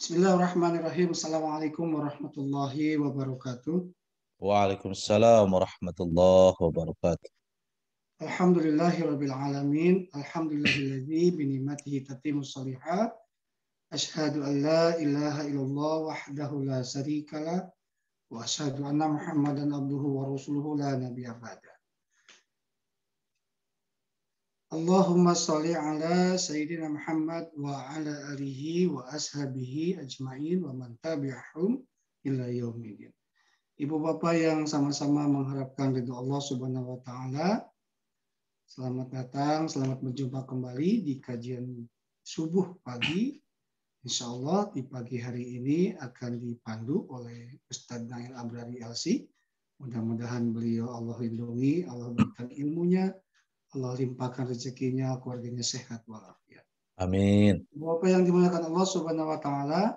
Bismillahirrahmanirrahim. Assalamualaikum warahmatullahi wabarakatuh. Waalaikumsalam warahmatullahi wabarakatuh. Alhamdulillahirabbil alamin. Alhamdulillahilladzi bi ni'matihi tatimmus shalihat. Asyhadu an la ilaha illallah wahdahu la syarikalah wa asyhadu anna Muhammadan abduhu wa rasuluhu la nabiyya ba'da. Allahumma shalli ala sayyidina Muhammad wa ala alihi wa ashabihi ajmain wa man tabi'ahum ila yaumil. Ibu Bapak yang sama-sama mengharapkan ridho Allah Subhanahu wa taala, selamat datang, selamat berjumpa kembali di kajian subuh pagi. Insya Allah di pagi hari ini akan dipandu oleh Ustadz Nail Abrari LC. Mudah-mudahan beliau Allah lindungi, Allah berikan ilmunya, Allah limpahkan rezekinya, keluarganya sehat walafiat. Amin. Ibu Bapak yang dimuliakan Allah Subhanahu wa taala,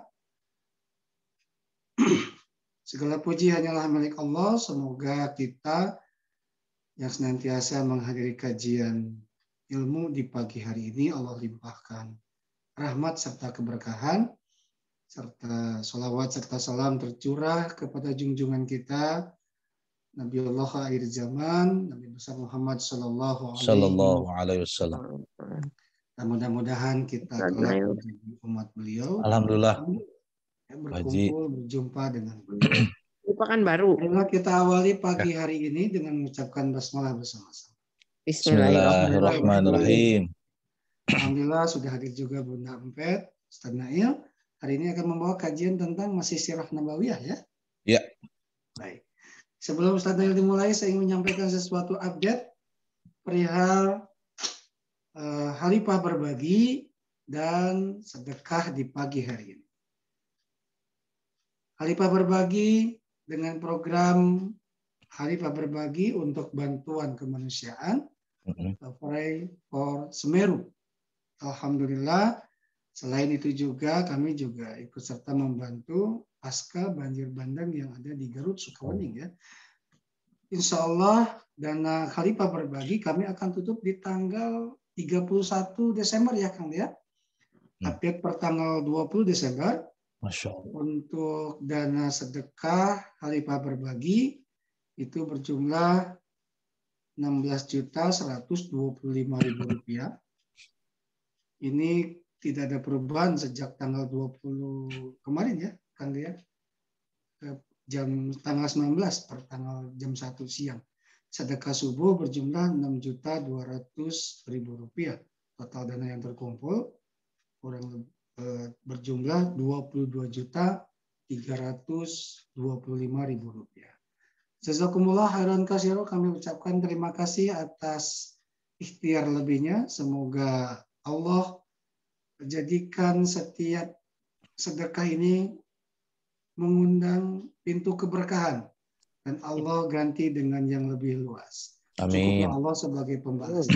segala puji hanyalah milik Allah. Semoga kita yang senantiasa menghadiri kajian ilmu di pagi hari ini Allah limpahkan rahmat serta keberkahan, serta salawat serta salam tercurah kepada junjungan kita Nabiullah akhir zaman, Nabi besar Muhammad Sallallahu Alaihi Wasallam. Dan mudah-mudahan kita kelak menjadi umat beliau. Alhamdulillah. Berkumpul, berjumpa dengan beliau. Lupakan baru. Marilah kita awali pagi hari ini dengan mengucapkan basmalah bersama-sama. Bismillahirrahmanirrahim. Alhamdulillah sudah hadir juga Bunda Empet, Ustaz Nail. Hari ini akan membawa kajian tentang masih sirah nabawiyah ya? Ya. Baik. Sebelum Ustaz Nail dimulai, saya ingin menyampaikan sesuatu update perihal Halipah berbagi dan sedekah di pagi hari ini. Halipah berbagi dengan program Halipah berbagi untuk bantuan kemanusiaan, Pray for Semeru. Alhamdulillah, selain itu juga kami juga ikut serta membantu pasca banjir bandang yang ada di Garut, Sukawening ya. Insya Allah dana Halipah berbagi kami akan tutup di tanggal 31 Desember ya Kang ya. Update per tanggal 20 Desember. Masya Allah. Untuk dana sedekah Halipah berbagi itu berjumlah Rp16.125.000. Ini tidak ada perubahan sejak tanggal 20 kemarin ya, Kang ya. Jam tanggal 19 per tanggal jam 1 siang. Sedekah subuh berjumlah Rp6.200.000. Total dana yang terkumpul kurang berjumlah Rp22.325.000. Jazakumullah khairan katsira, kami ucapkan terima kasih atas ikhtiar lebihnya. Semoga Allah menjadikan setiap sedekah ini mengundang pintu keberkahan dan Allah ganti dengan yang lebih luas. Amin. Cukuplah Allah sebagai pembalas.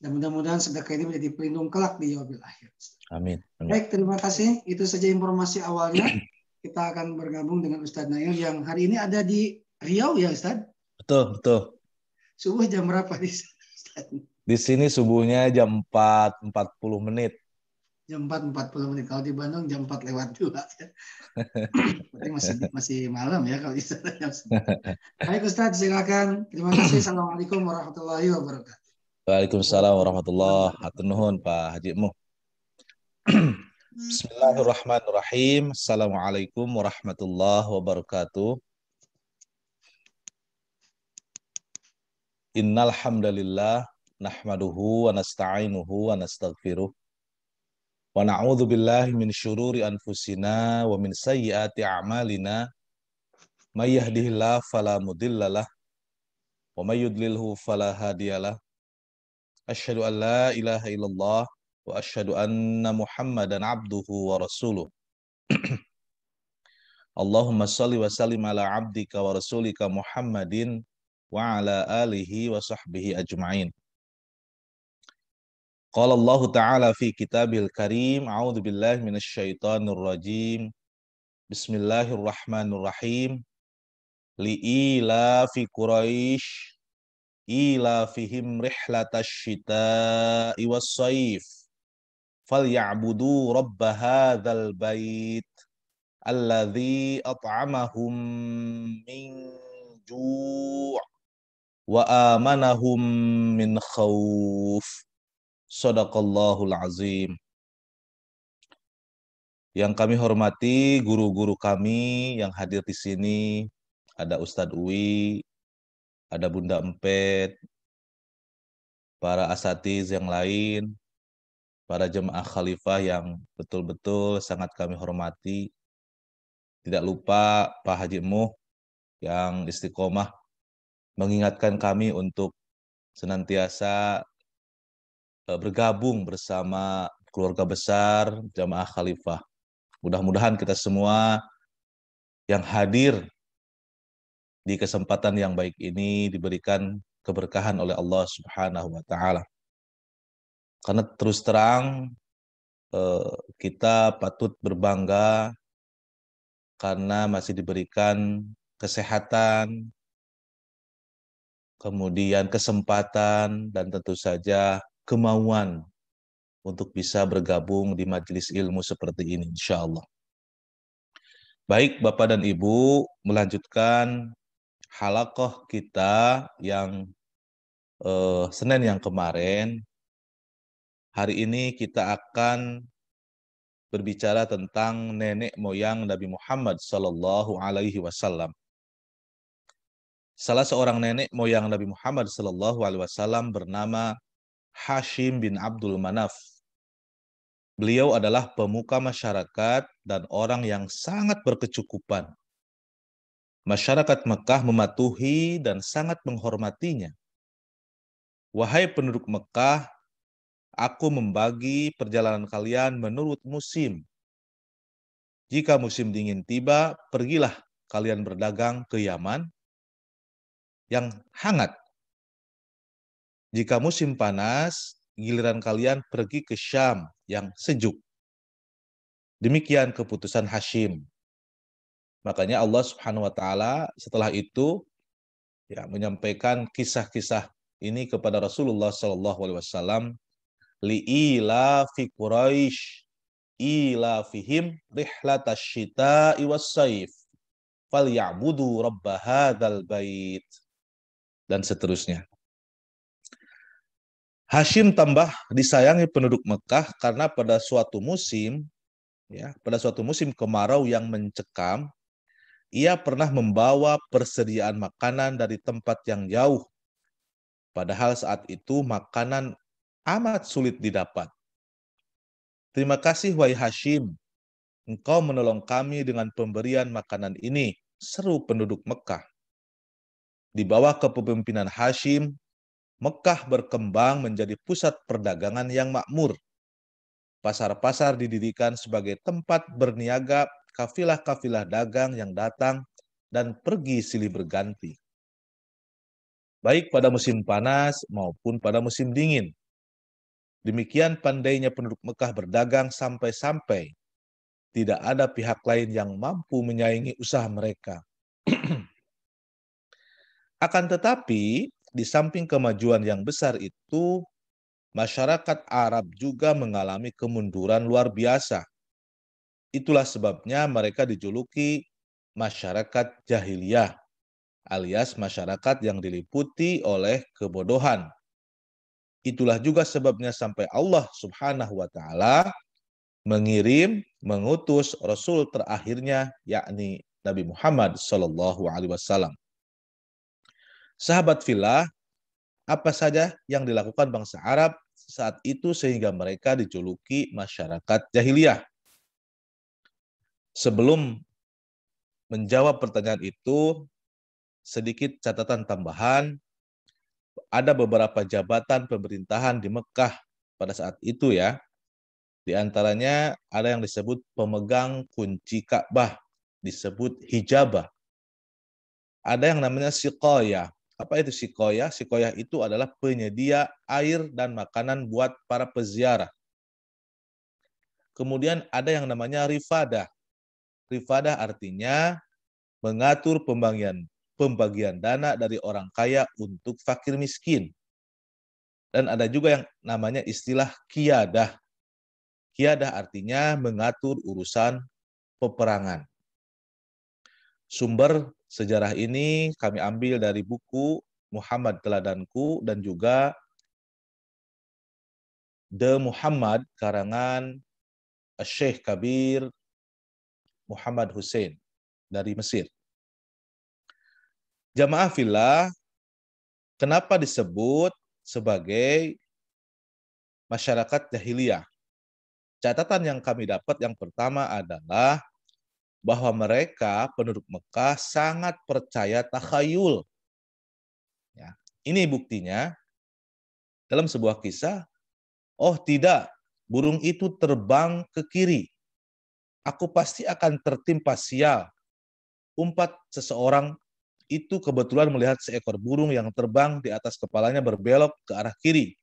Dan mudah-mudahan sedekah ini menjadi pelindung kelak di yaumil akhir. Amin. Baik, terima kasih. Itu saja informasi awalnya. Kita akan bergabung dengan Ustadz Nail yang hari ini ada di Riau ya Ustadz? Betul, betul. Subuh jam berapa di sana Ustadz? Di sini subuhnya jam 4.40 menit. Jam 4.40 menit. Kalau di Bandung jam 4 lewat 2. Ya. Berarti masih malam ya kalau di sana. Baik Ustadz, silakan. Terima kasih. Assalamualaikum warahmatullahi wabarakatuh. Waalaikumsalam warahmatullahi wabarakatuh. Pak Haji Mu. Bismillahirrahmanirrahim. Assalamualaikum warahmatullahi wabarakatuh. Innal hamdalillah nahmaduhu wa nasta'inuhu wa nastaghfiruh. Wa na'udzu billahi min syururi anfusina wa min sayyiati a'malina. May yahdihillahu fala mudhillalah wa may yudlilhu fala hadiyalah. Asyhadu an la ilaha illallah wa asyhadu anna Muhammadan abduhu wa rasuluh. Allahumma shalli wa sallim ala abdika wa rasulika Muhammadin wa ala alihi wa sahbihi ajma'in. Qala Allah Ta'ala fi kitabil karim, a'udzu billahi minasy syaithanir rajim. Bismillahirrahmanirrahim. Li'ila fi Quraisy ila fihim rihlatash shita'i was-shaif Falyabudu rabb hadzal bait alladzi at'amahum min ju' wa amanahum min khauf. Shadaqallahul azim. Yang kami hormati guru-guru kami yang hadir di sini, ada Ustadz Uwi, ada Bunda Empet, para asatiz yang lain, para jemaah khalifah yang betul-betul sangat kami hormati. Tidak lupa Pak Haji Muh yang istiqomah mengingatkan kami untuk senantiasa bergabung bersama keluarga besar jemaah khalifah. Mudah-mudahan kita semua yang hadir di kesempatan yang baik ini diberikan keberkahan oleh Allah Subhanahu wa taala. Karena terus terang kita patut berbangga karena masih diberikan kesehatan, kemudian kesempatan, dan tentu saja kemauan untuk bisa bergabung di majelis ilmu seperti ini, insya Allah. Baik, Bapak dan Ibu, melanjutkan halaqah kita yang Senin yang kemarin. Hari ini kita akan berbicara tentang nenek moyang Nabi Muhammad Sallallahu Alaihi Wasallam. Salah seorang nenek moyang Nabi Muhammad Sallallahu Alaihi Wasallam bernama Hashim bin Abdul Manaf. Beliau adalah pemuka masyarakat dan orang yang sangat berkecukupan. Masyarakat Mekah mematuhi dan sangat menghormatinya. Wahai penduduk Mekah, aku membagi perjalanan kalian menurut musim. Jika musim dingin tiba, pergilah kalian berdagang ke Yaman yang hangat. Jika musim panas, giliran kalian pergi ke Syam yang sejuk. Demikian keputusan Hashim. Makanya Allah Subhanahu wa taala setelah itu ya menyampaikan kisah-kisah ini kepada Rasulullah sallallahu alaihi wasallam, li'ila fi Quraisy ila fihim rihlatash syita'i was-saif falyabudu rabb hadzal bait, dan seterusnya. Hashim tambah disayangi penduduk Mekah karena pada suatu musim kemarau yang mencekam, ia pernah membawa persediaan makanan dari tempat yang jauh. Padahal saat itu makanan amat sulit didapat. Terima kasih wahai Hashim, engkau menolong kami dengan pemberian makanan ini, seru penduduk Mekah. Di bawah kepemimpinan Hashim, Mekah berkembang menjadi pusat perdagangan yang makmur. Pasar-pasar didirikan sebagai tempat berniaga kafilah-kafilah dagang yang datang dan pergi silih berganti. Baik pada musim panas maupun pada musim dingin. Demikian pandainya penduduk Mekah berdagang sampai-sampai tidak ada pihak lain yang mampu menyaingi usaha mereka. Akan tetapi, di samping kemajuan yang besar itu, masyarakat Arab juga mengalami kemunduran luar biasa. Itulah sebabnya mereka dijuluki masyarakat jahiliyah, alias masyarakat yang diliputi oleh kebodohan. Itulah juga sebabnya sampai Allah Subhanahu wa taala mengutus Rasul terakhirnya, yakni Nabi Muhammad Sallallahu Alaihi Wasallam. Sahabat fillah, apa saja yang dilakukan bangsa Arab saat itu sehingga mereka dijuluki masyarakat jahiliyah? Sebelum menjawab pertanyaan itu, sedikit catatan tambahan. Ada beberapa jabatan pemerintahan di Mekah pada saat itu ya. Di antaranya ada yang disebut pemegang kunci Ka'bah, disebut hijabah. Ada yang namanya siqayah. Apa itu siqayah? Siqayah itu adalah penyedia air dan makanan buat para peziarah. Kemudian ada yang namanya rifadah. Rifadah artinya mengatur pembagian dana dari orang kaya untuk fakir miskin. Dan ada juga yang namanya istilah qiyadah. Qiyadah artinya mengatur urusan peperangan. Sumber sejarah ini kami ambil dari buku Muhammad Teladanku dan juga The Muhammad karangan Syekh Kabir Muhammad Hussein dari Mesir. Jamaah fillah, kenapa disebut sebagai masyarakat jahiliyah? Catatan yang kami dapat yang pertama adalah bahwa mereka penduduk Mekah sangat percaya takhayul. Ya, ini buktinya dalam sebuah kisah, oh tidak, burung itu terbang ke kiri. Aku pasti akan tertimpa sial. Umpat seseorang itu kebetulan melihat seekor burung yang terbang di atas kepalanya berbelok ke arah kiri.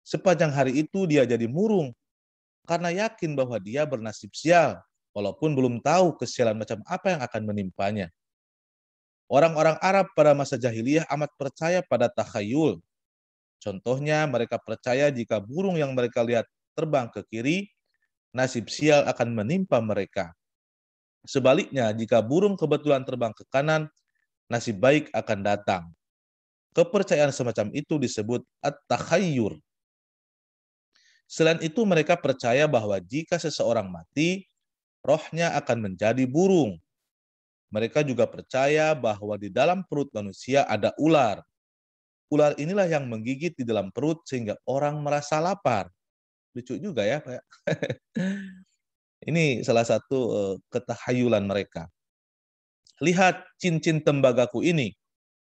Sepanjang hari itu dia jadi murung karena yakin bahwa dia bernasib sial, walaupun belum tahu kesialan macam apa yang akan menimpanya. Orang-orang Arab pada masa jahiliyah amat percaya pada takhayul. Contohnya, mereka percaya jika burung yang mereka lihat terbang ke kiri, nasib sial akan menimpa mereka. Sebaliknya, jika burung kebetulan terbang ke kanan, nasib baik akan datang. Kepercayaan semacam itu disebut at-takhayyur. Selain itu, mereka percaya bahwa jika seseorang mati, rohnya akan menjadi burung. Mereka juga percaya bahwa di dalam perut manusia ada ular. Ular inilah yang menggigit di dalam perut sehingga orang merasa lapar. Lucu juga ya, Pak. Ini salah satu ketakhayulan mereka. Lihat cincin tembagaku ini,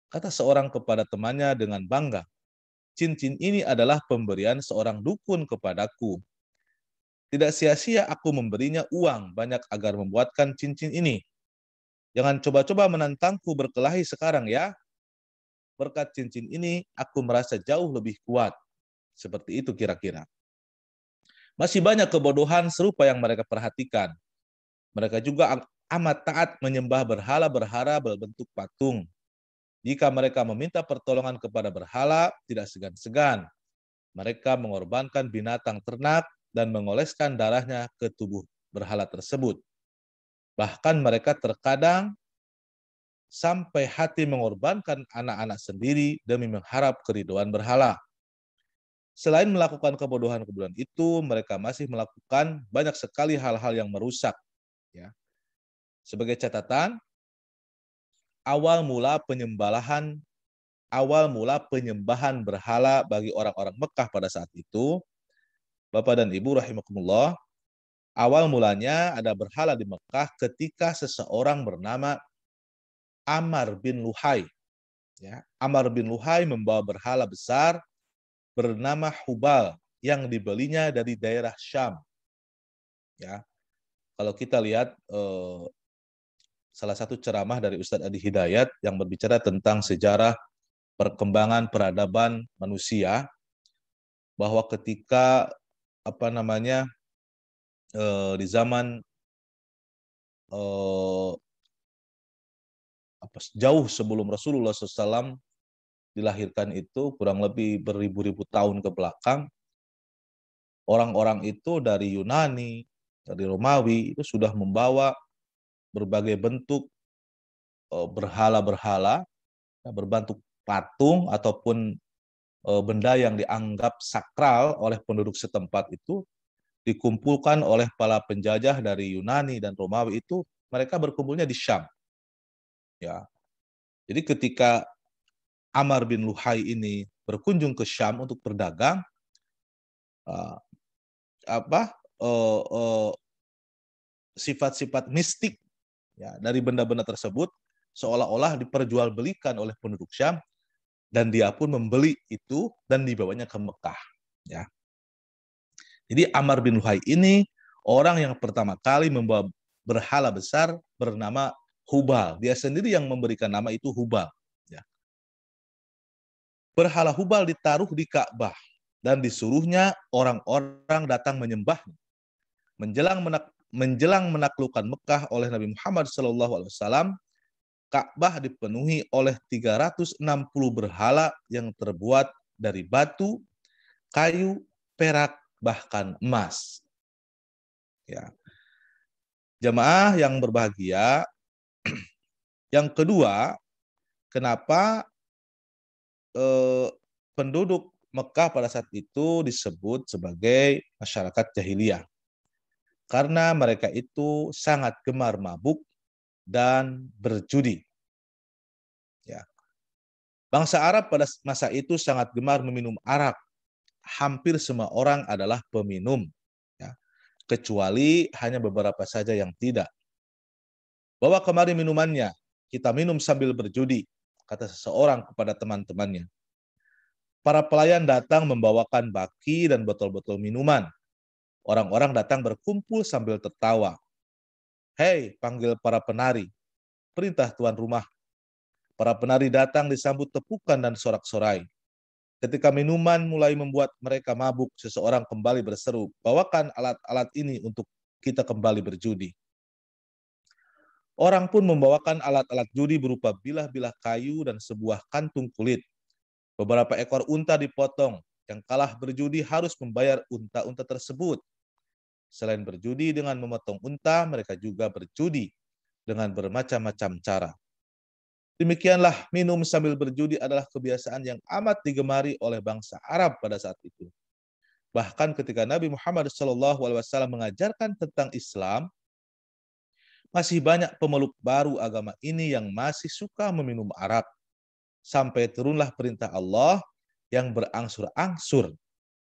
kata seorang kepada temannya dengan bangga. Cincin ini adalah pemberian seorang dukun kepadaku. Tidak sia-sia aku memberinya uang banyak agar membuatkan cincin ini. Jangan coba-coba menantangku berkelahi sekarang ya. Berkat cincin ini, aku merasa jauh lebih kuat. Seperti itu kira-kira. Masih banyak kebodohan serupa yang mereka perhatikan. Mereka juga amat taat menyembah berhala-berhala berbentuk patung. Jika mereka meminta pertolongan kepada berhala, tidak segan-segan. Mereka mengorbankan binatang ternak dan mengoleskan darahnya ke tubuh berhala tersebut. Bahkan mereka terkadang sampai hati mengorbankan anak-anak sendiri demi mengharap keridhaan berhala. Selain melakukan kebodohan-kebodohan itu, mereka masih melakukan banyak sekali hal-hal yang merusak. Ya. Sebagai catatan, awal mula penyembahan berhala bagi orang-orang Mekah pada saat itu, Bapak dan Ibu rahimakumullah, awal mulanya ada berhala di Mekah ketika seseorang bernama Amr bin Luhai. Ya, Amr bin Luhai membawa berhala besar bernama Hubal yang dibelinya dari daerah Syam. Ya, kalau kita lihat salah satu ceramah dari Ustadz Adi Hidayat yang berbicara tentang sejarah perkembangan peradaban manusia, bahwa ketika di zaman jauh sebelum Rasulullah SAW dilahirkan itu, kurang lebih beribu-ribu tahun ke belakang, orang-orang itu dari Yunani, dari Romawi itu sudah membawa berbagai bentuk berhala-berhala berbentuk patung ataupun benda yang dianggap sakral oleh penduduk setempat itu dikumpulkan oleh para penjajah dari Yunani dan Romawi itu, mereka berkumpulnya di Syam. Ya. Jadi ketika Amr bin Luhai ini berkunjung ke Syam untuk berdagang, sifat-sifat mistik ya dari benda-benda tersebut seolah-olah diperjualbelikan oleh penduduk Syam, dan dia pun membeli itu dan dibawanya ke Mekah. Ya. Jadi Amr bin Luhai ini orang yang pertama kali membawa berhala besar bernama Hubal. Dia sendiri yang memberikan nama itu Hubal. Ya. Berhala Hubal ditaruh di Ka'bah dan disuruhnya orang-orang datang menyembahnya. Menjelang menaklukkan Mekah oleh Nabi Muhammad SAW, Ka'bah dipenuhi oleh 360 berhala yang terbuat dari batu, kayu, perak, bahkan emas. Ya. Jemaah yang berbahagia, yang kedua, kenapa penduduk Mekah pada saat itu disebut sebagai masyarakat jahiliyah? Karena mereka itu sangat gemar mabuk dan berjudi. Ya. Bangsa Arab pada masa itu sangat gemar meminum arak. Hampir semua orang adalah peminum, ya. Kecuali hanya beberapa saja yang tidak. Bawa kemari minumannya, kita minum sambil berjudi, kata seseorang kepada teman-temannya. Para pelayan datang membawakan baki dan botol-botol minuman. Orang-orang datang berkumpul sambil tertawa. Hei, panggil para penari, perintah tuan rumah. Para penari datang disambut tepukan dan sorak-sorai. Ketika minuman mulai membuat mereka mabuk, seseorang kembali berseru, bawakan alat-alat ini untuk kita kembali berjudi. Orang pun membawakan alat-alat judi berupa bilah-bilah kayu dan sebuah kantung kulit. Beberapa ekor unta dipotong. Yang kalah berjudi harus membayar unta-unta tersebut. Selain berjudi dengan memotong unta, mereka juga berjudi dengan bermacam-macam cara. Demikianlah minum sambil berjudi adalah kebiasaan yang amat digemari oleh bangsa Arab pada saat itu. Bahkan ketika Nabi Muhammad SAW mengajarkan tentang Islam, masih banyak pemeluk baru agama ini yang masih suka meminum arak. Sampai turunlah perintah Allah yang berangsur-angsur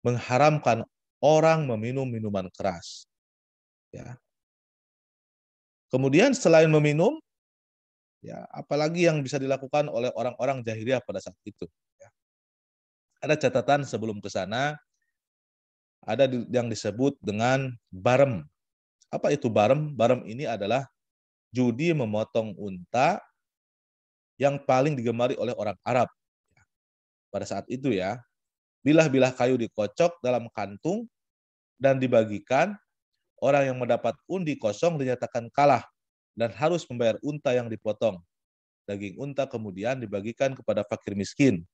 mengharamkan orang meminum minuman keras. Ya. Kemudian selain meminum, ya, apalagi yang bisa dilakukan oleh orang-orang jahiliyah pada saat itu. Ya. Ada catatan sebelum ke sana, ada yang disebut dengan barem. Apa itu barem? Barem ini adalah judi memotong unta yang paling digemari oleh orang Arab. Pada saat itu ya, bilah-bilah kayu dikocok dalam kantung dan dibagikan, orang yang mendapat undi kosong dinyatakan kalah dan harus membayar unta yang dipotong. Daging unta kemudian dibagikan kepada fakir miskin.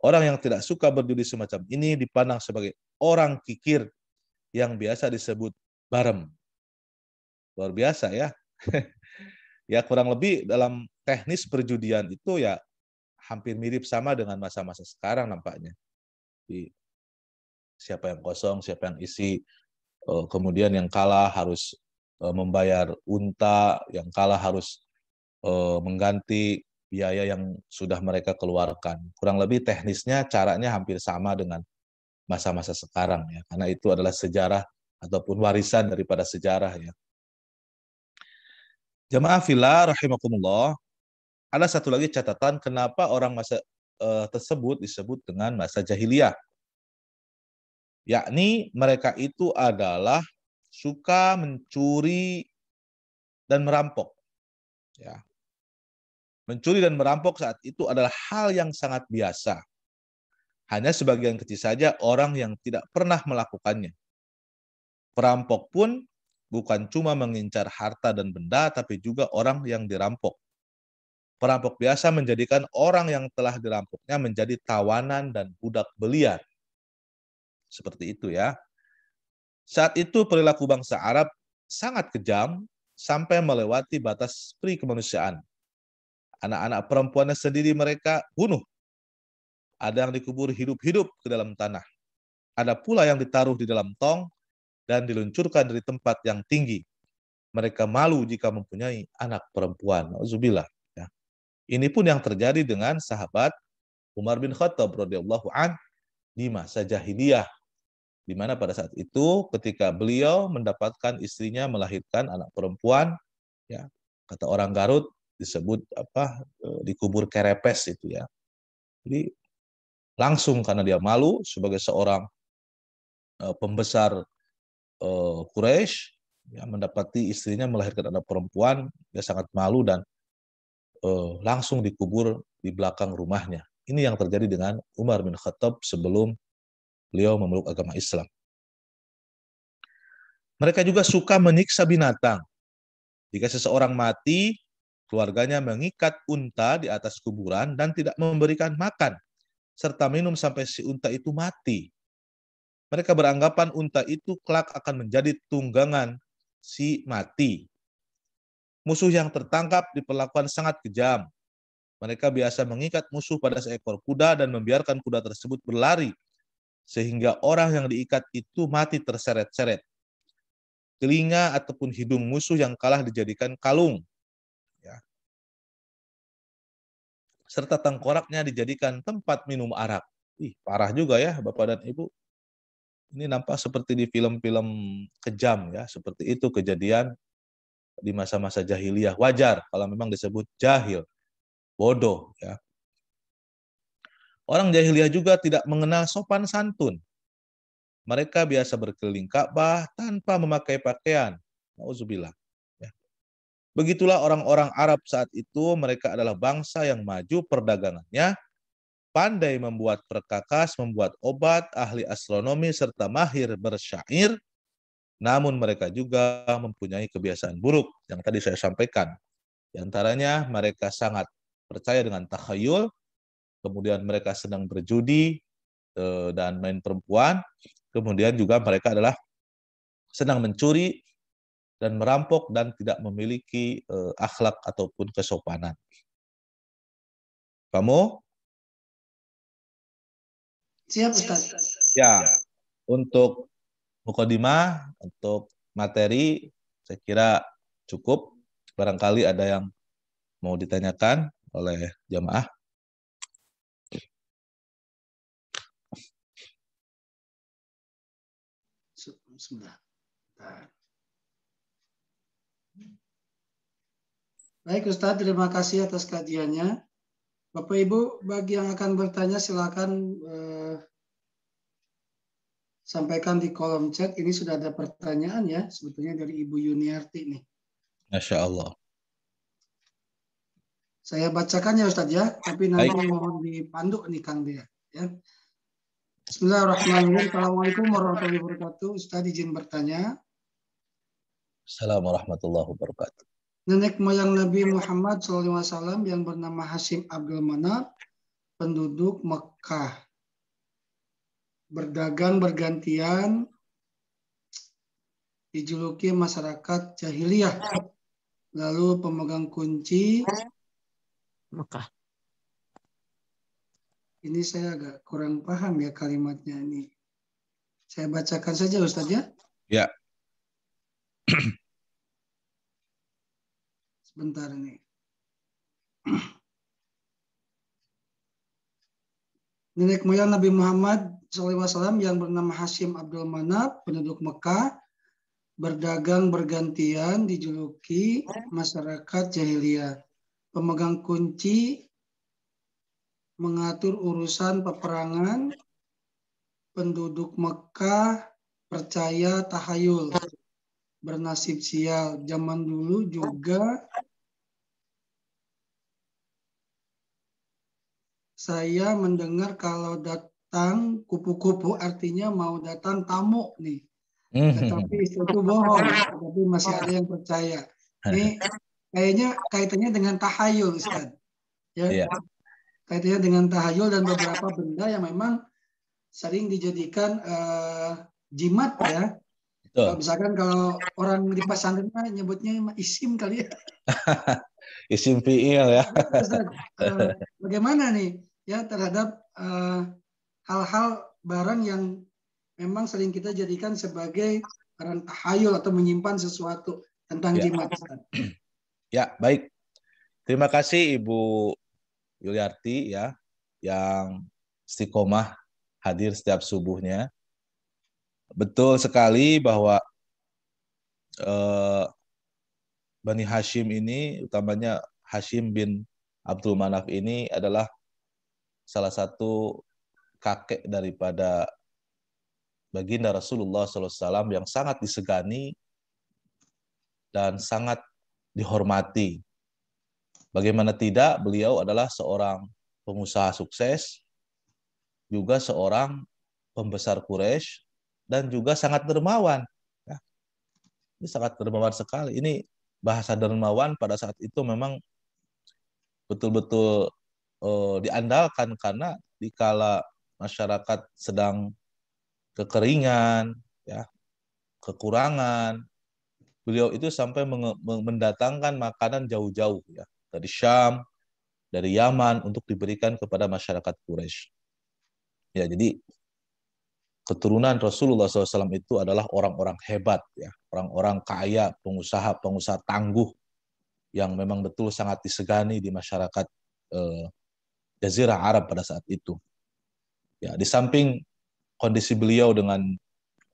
Orang yang tidak suka berjudi semacam ini dipandang sebagai orang kikir yang biasa disebut barem. Luar biasa ya. Ya kurang lebih dalam teknis perjudian itu ya hampir mirip sama dengan masa-masa sekarang nampaknya. Siapa yang kosong, siapa yang isi. Kemudian yang kalah harus membayar unta, yang kalah harus mengganti biaya yang sudah mereka keluarkan. Kurang lebih teknisnya, caranya hampir sama dengan masa-masa sekarang ya, karena itu adalah sejarah ataupun warisan daripada sejarah ya. Jamaah fillah rahimakumullah, ada satu lagi catatan kenapa orang masa tersebut disebut dengan masa jahiliyah. Yakni mereka itu adalah suka mencuri dan merampok. Ya. Mencuri dan merampok saat itu adalah hal yang sangat biasa. Hanya sebagian kecil saja orang yang tidak pernah melakukannya. Perampok pun bukan cuma mengincar harta dan benda, tapi juga orang yang dirampok. Perampok biasa menjadikan orang yang telah dirampoknya menjadi tawanan dan budak belian. Seperti itu ya. Saat itu perilaku bangsa Arab sangat kejam sampai melewati batas pri kemanusiaan. Anak-anak perempuannya sendiri mereka bunuh. Ada yang dikubur hidup-hidup ke dalam tanah. Ada pula yang ditaruh di dalam tong dan diluncurkan dari tempat yang tinggi. Mereka malu jika mempunyai anak perempuan. Nauzubillah. Ya. Ini pun yang terjadi dengan sahabat Umar bin Khattab radhiyallahu an di masa jahiliyah, di mana pada saat itu ketika beliau mendapatkan istrinya melahirkan anak perempuan, ya kata orang Garut disebut apa, dikubur kerepes itu ya. Jadi langsung karena dia malu sebagai seorang pembesar Quraisy, ya, mendapati istrinya melahirkan anak perempuan, dia sangat malu dan langsung dikubur di belakang rumahnya. Ini yang terjadi dengan Umar bin Khattab sebelum beliau memeluk agama Islam. Mereka juga suka menyiksa binatang. Jika seseorang mati, keluarganya mengikat unta di atas kuburan dan tidak memberikan makan, serta minum sampai si unta itu mati. Mereka beranggapan unta itu kelak akan menjadi tunggangan si mati. Musuh yang tertangkap diperlakukan sangat kejam. Mereka biasa mengikat musuh pada seekor kuda dan membiarkan kuda tersebut berlari, sehingga orang yang diikat itu mati terseret-seret. Telinga ataupun hidung musuh yang kalah dijadikan kalung, ya. Serta tengkoraknya dijadikan tempat minum arak. Ih, parah juga ya Bapak dan Ibu. Ini nampak seperti di film-film kejam ya, seperti itu kejadian di masa-masa jahiliyah. Wajar kalau memang disebut jahil, bodoh ya. Orang jahiliyah juga tidak mengenal sopan santun. Mereka biasa berkeliling Ka'bah tanpa memakai pakaian. Nauzubillah. Ya. Begitulah orang-orang Arab saat itu, mereka adalah bangsa yang maju perdagangannya, pandai membuat perkakas, membuat obat, ahli astronomi, serta mahir bersyair. Namun mereka juga mempunyai kebiasaan buruk yang tadi saya sampaikan. Di antaranya mereka sangat percaya dengan takhayul, kemudian mereka sedang berjudi dan main perempuan, kemudian juga mereka adalah sedang mencuri dan merampok dan tidak memiliki akhlak ataupun kesopanan. Kamu? Siap, Ustaz. Ya, untuk mukadimah, untuk materi, saya kira cukup. Barangkali ada yang mau ditanyakan oleh jamaah. Sudah. Baik Ustaz, terima kasih atas kajiannya. Bapak Ibu, bagi yang akan bertanya silakan sampaikan di kolom chat. Ini sudah ada pertanyaan ya, sebetulnya dari Ibu Yuniarti nih. Masya Allah. Saya bacakan ya Ustaz ya, tapi nanti Baik. mohon dipandu nih Kang dia. Ya. Bismillahirrahmanirrahim. Assalamualaikum warahmatullahi wabarakatuh. Ustaz izin bertanya. Assalamualaikum warahmatullahi wabarakatuh. Nenek moyang Nabi Muhammad SAW yang bernama Hashim Abdul Manaf, penduduk Mekah, berdagang bergantian, dijuluki masyarakat jahiliyah, lalu pemegang kunci Mekah. Ini saya agak kurang paham ya kalimatnya ini. Saya bacakan saja Ustaz ya. Ya. Sebentar ini. Nenek moyang Nabi Muhammad SAW yang bernama Hashim Abdul Manaf, penduduk Mekah, berdagang bergantian, dijuluki masyarakat jahiliyah. Pemegang kunci, mengatur urusan peperangan, penduduk Mekah percaya tahayul, bernasib sial. Zaman dulu juga saya mendengar kalau datang kupu-kupu artinya mau datang tamu nih. Tetapi itu bohong, tetapi masih ada yang percaya. Ini kayaknya kaitannya dengan tahayul, Ustaz. Ya. Iya. Kaitannya dengan tahayul dan beberapa benda yang memang sering dijadikan jimat ya. Betul. Misalkan kalau orang di pesantren nyebutnya isim kali ya. Isim fi'il ya. Ustaz, bagaimana nih ya terhadap hal-hal barang yang memang sering kita jadikan sebagai barang tahayul atau menyimpan sesuatu tentang jimat. Ya, baik. Terima kasih Ibu Yuliarti ya yang istiqomah hadir setiap subuhnya. Betul sekali bahwa Bani Hashim ini, utamanya Hashim bin Abdul Manaf ini adalah salah satu kakek daripada baginda Rasulullah SAW yang sangat disegani dan sangat dihormati. Bagaimana tidak, beliau adalah seorang pengusaha sukses, juga seorang pembesar Quraisy, dan juga sangat dermawan. Ya. Ini sangat dermawan sekali. Ini bahasa dermawan pada saat itu memang betul-betul diandalkan karena dikala masyarakat sedang kekeringan, ya, kekurangan, beliau itu sampai mendatangkan makanan jauh-jauh ya, dari Syam, dari Yaman untuk diberikan kepada masyarakat Quraisy. Ya, jadi keturunan Rasulullah SAW itu adalah orang-orang hebat ya, orang-orang kaya, pengusaha-pengusaha tangguh yang memang betul sangat disegani di masyarakat Jazirah Arab pada saat itu. Ya, di samping kondisi beliau dengan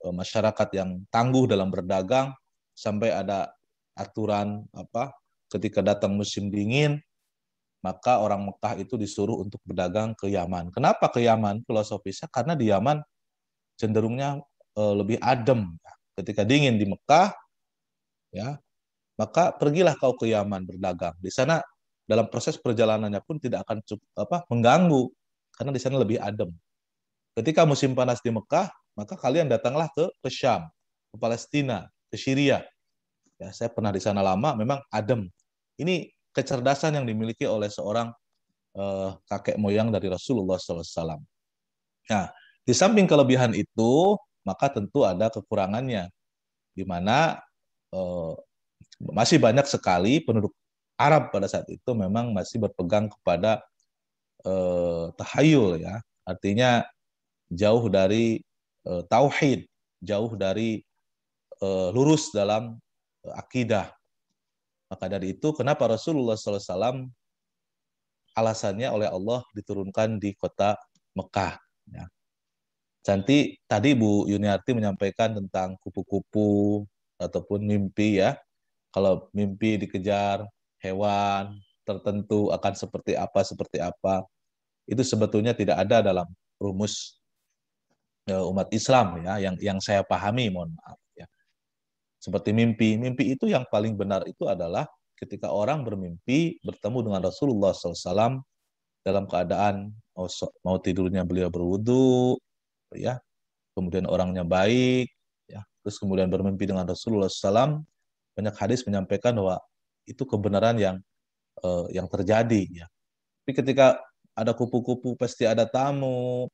masyarakat yang tangguh dalam berdagang, sampai ada aturan apa, ketika datang musim dingin maka orang Mekah itu disuruh untuk berdagang ke Yaman. Kenapa ke Yaman? Filosofisnya karena di Yaman cenderungnya lebih adem. Ketika dingin di Mekah, ya, maka pergilah kau ke Yaman berdagang. Di sana dalam proses perjalanannya pun tidak akan mengganggu karena di sana lebih adem. Ketika musim panas di Mekah, maka kalian datanglah ke Syam, ke Palestina, ke Syria. Ya, saya pernah di sana lama, memang adem. Ini kecerdasan yang dimiliki oleh seorang kakek moyang dari Rasulullah SAW. Nah, di samping kelebihan itu, maka tentu ada kekurangannya, di mana masih banyak sekali penduduk Arab pada saat itu memang masih berpegang kepada tahayul ya, artinya jauh dari tauhid, jauh dari lurus dalam akidah. Maka dari itu kenapa Rasulullah SAW alasannya oleh Allah diturunkan di kota Mekah. Ya. Tadi Bu Yuniarti menyampaikan tentang kupu-kupu ataupun mimpi ya. Kalau mimpi dikejar hewan tertentu akan seperti apa, itu sebetulnya tidak ada dalam rumus umat Islam ya, yang saya pahami, mohon maaf ya. Seperti mimpi itu yang paling benar itu adalah ketika orang bermimpi bertemu dengan Rasulullah SAW dalam keadaan mau tidurnya beliau berwudu, ya, kemudian orangnya baik, ya, terus kemudian bermimpi dengan Rasulullah SAW. Banyak hadis menyampaikan bahwa itu kebenaran yang terjadi, ya. Tapi ketika ada kupu-kupu pasti ada tamu.